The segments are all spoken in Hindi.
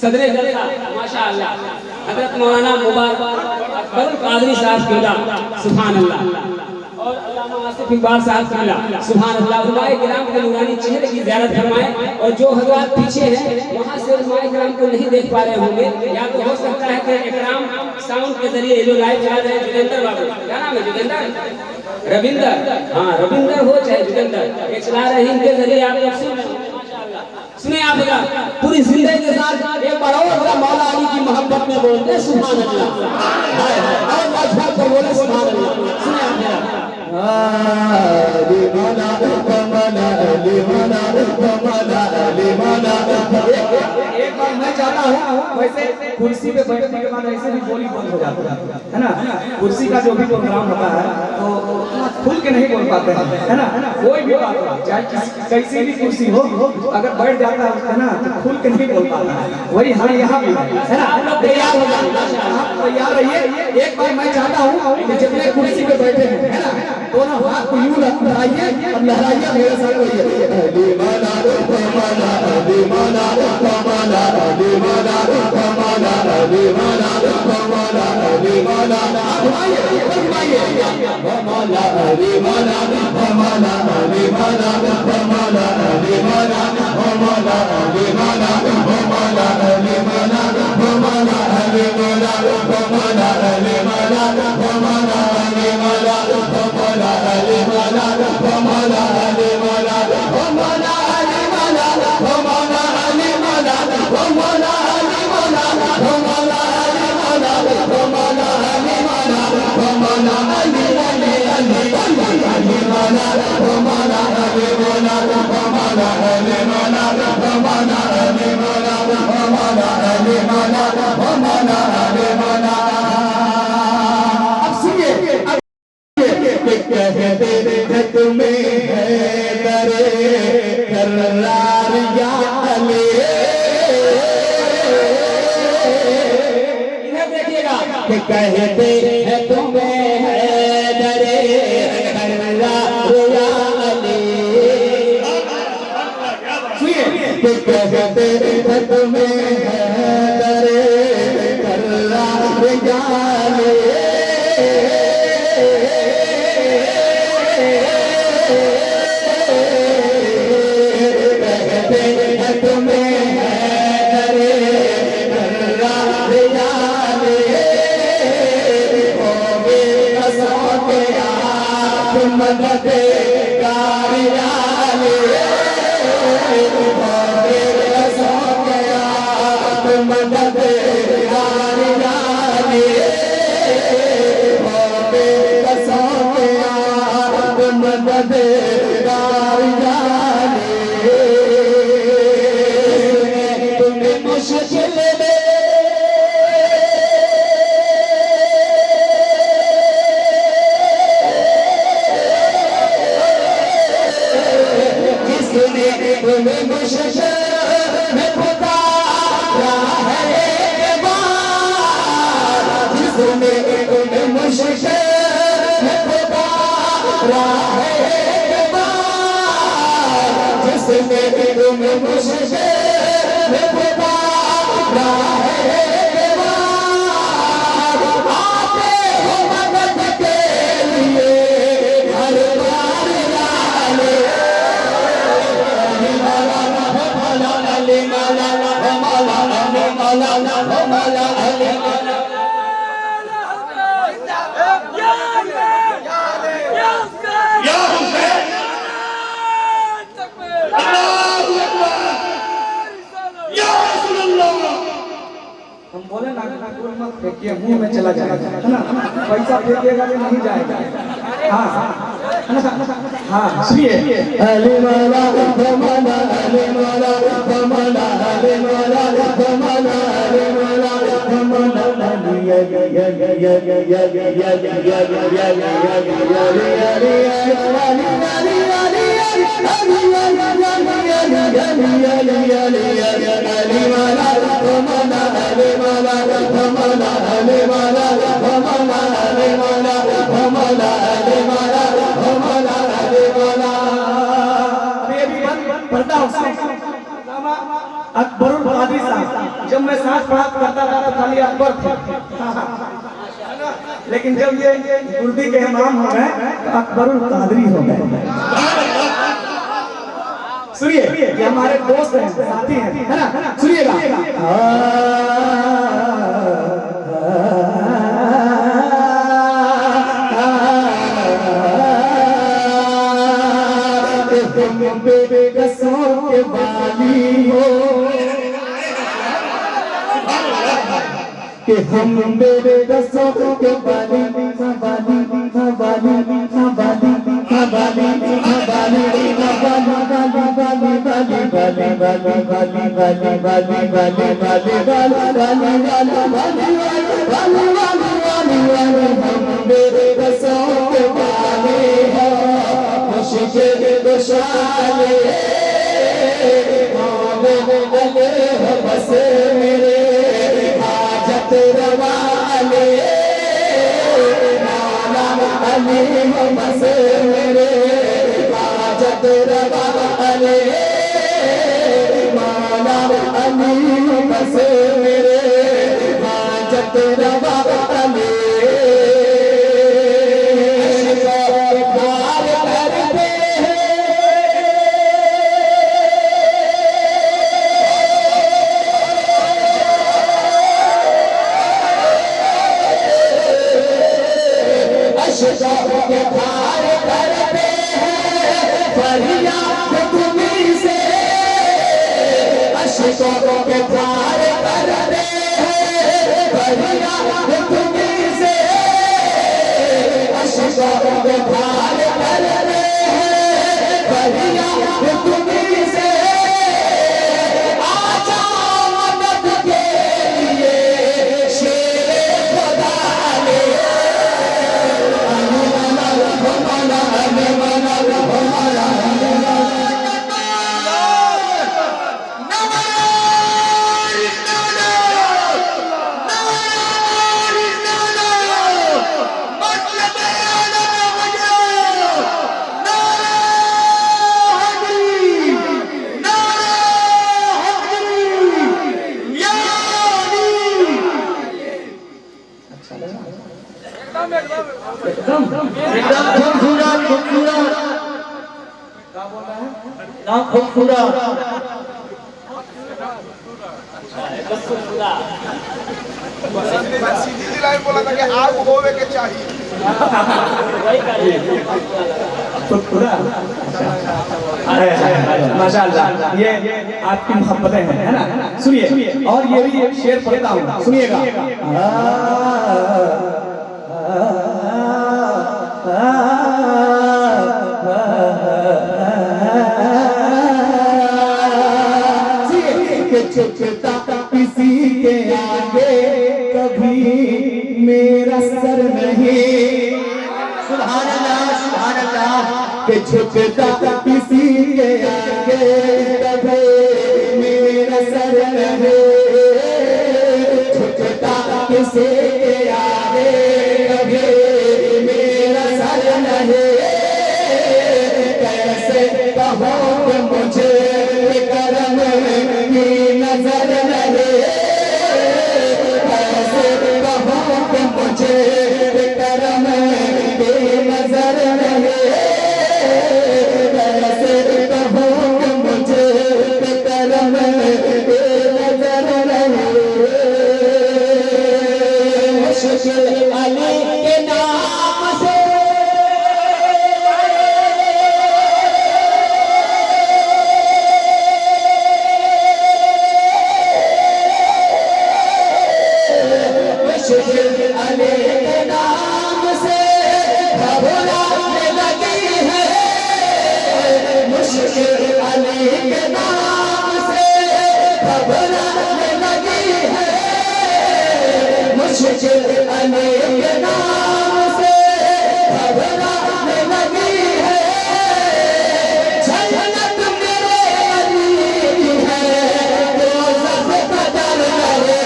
सदरे जलसा माशाअल्लाह हजरत मौलाना मुबारक अकबर कादरी साहब किबला सुभान अल्लाह और अल्लामा आसिफ इकबाल साहब किबला सुभान अल्लाह। उलमाए किराम के नूरानी चेहरे की ज़ियारत फरमाएं। और जो हजरात पीछे हैं वहां से उलमाए किराम को नहीं देख पा रहे होंगे, या तो हो सकता है कि इकराम साउंड के जरिए जो लाइव चला रहे हैं जोगिंदर बाबू, क्या नाम है जोगिंदर, रविंदर, हाँ रविंदर हो चाहे जोगिंदर, ये चला रहे हैं, इनके जरिए आप लोग सुने। आप पूरी जिंदगी के साथ एक बार और मौला अली की मोहब्बत में बोलते हैं सुभान अल्लाह, बोले सुभान अल्लाह। सुने आप एक बार मैं चाहता हूँ, वैसे कुर्सी पे बैठने के बाद ऐसे भी बोली बंद हो जाती है ना, कुर्सी का जो भी प्रोग्राम होता है तो खुल के नहीं बोल पाते हैं, है ना, कोई भी बात हो चाहे कैसी भी कुर्सी हो, अगर बैठ जाता है ना तो खुल के नहीं बोल पाता है। वही हम यहाँ भी है ना, आप लोग तैयार हो जाए, आप तैयार रहिए। एक बार मैं चाहता हूँ कि जितने कुर्सी पे बैठे हैं है ना, दोनों हाथ को यूं लहराइए और लहराइए मेरे साथ बोलिए दीवाना दीवाना दीवाना दीवाना दीवाना दीवाना दीवाना दीवाना दीवाना घुमाइए घुमाइए दीवाना दीवाना दीवाना दीवाना दीवाना दीवाना दीवाना दीवाना दीवाना दीवाना दीवाना दीवाना तुम्हें करे करार या अली, इधर देखिएगा कि कहते हैं तुम्हें डरे करार या अली, सुनिए कि कहते हैं तुम्हें डरे करार या अली, मदद तुम्हें मुश्किल तुम्हें मुश्किल में पुकारा है एक बार, जिसने तुम्हें मुश्किल में पुकारा है एक बार, जिसने तुम्हें मुश्किल में पुकारा है एक बार, आते हो मदद के लिए हर बार लाले हम बोले ना मत फेंकिए, मुंह में चला जाएगा है ना, पैसा फेंकिएगा तो नहीं जाएगा। हाँ हाँ सुनिए अली मौला मौला अली मौला मौला अली मौला मौला अली मौला मौला या या या या या या या या अकबर कादरी साहब। जब मैं सांस पढ़ा करता था तो खाली अकबर थे, लेकिन जब ये गुर्दी के इमाम हो गए तो अकबरुल कादरी हो गए। सुनिए, ये हमारे दोस्त हैं, साथी हैं, है ना? सुनिएगा। बेगसों के बाली हो कि हम बेगसों के बाली बाली बाली बाली बस मेरे हाजत रवाले अली बस मेरे हाजत रवाले माला अली बस मेरे हाजत रवाले सीधी लाइन बोला था कि आग होवे के चाहिए। माशाअल्लाह, ये आपकी मोहब्बतें हैं, है ना? सुनिए, और ये भी एक शेर पढ़ता हूँ, सुनिएगा। किसी के आगे कभी मेरा सर नहीं, सुभान अल्लाह, के झुकता किसी के आगे कभी मेरा सर नहीं, झुकता किसी के आगे कभी मेरा सर नहीं, कैसे कहो कि मुझे करम की नजर नहीं, कैसे कहो कि मुझे करम की नजर नहीं, कैसे कहो कि मुझे करम की नजर नहीं। मुश्किल अली के नाम से अली के नाम से घबराने लगी है, मुश्किल अली के नाम से घबराने लगी है, मुश्किल अली के नाम से घबराने लगी है, जन्नत मेरे अली की है, रोज़ बदल रहे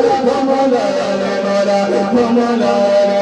मौला रे मौला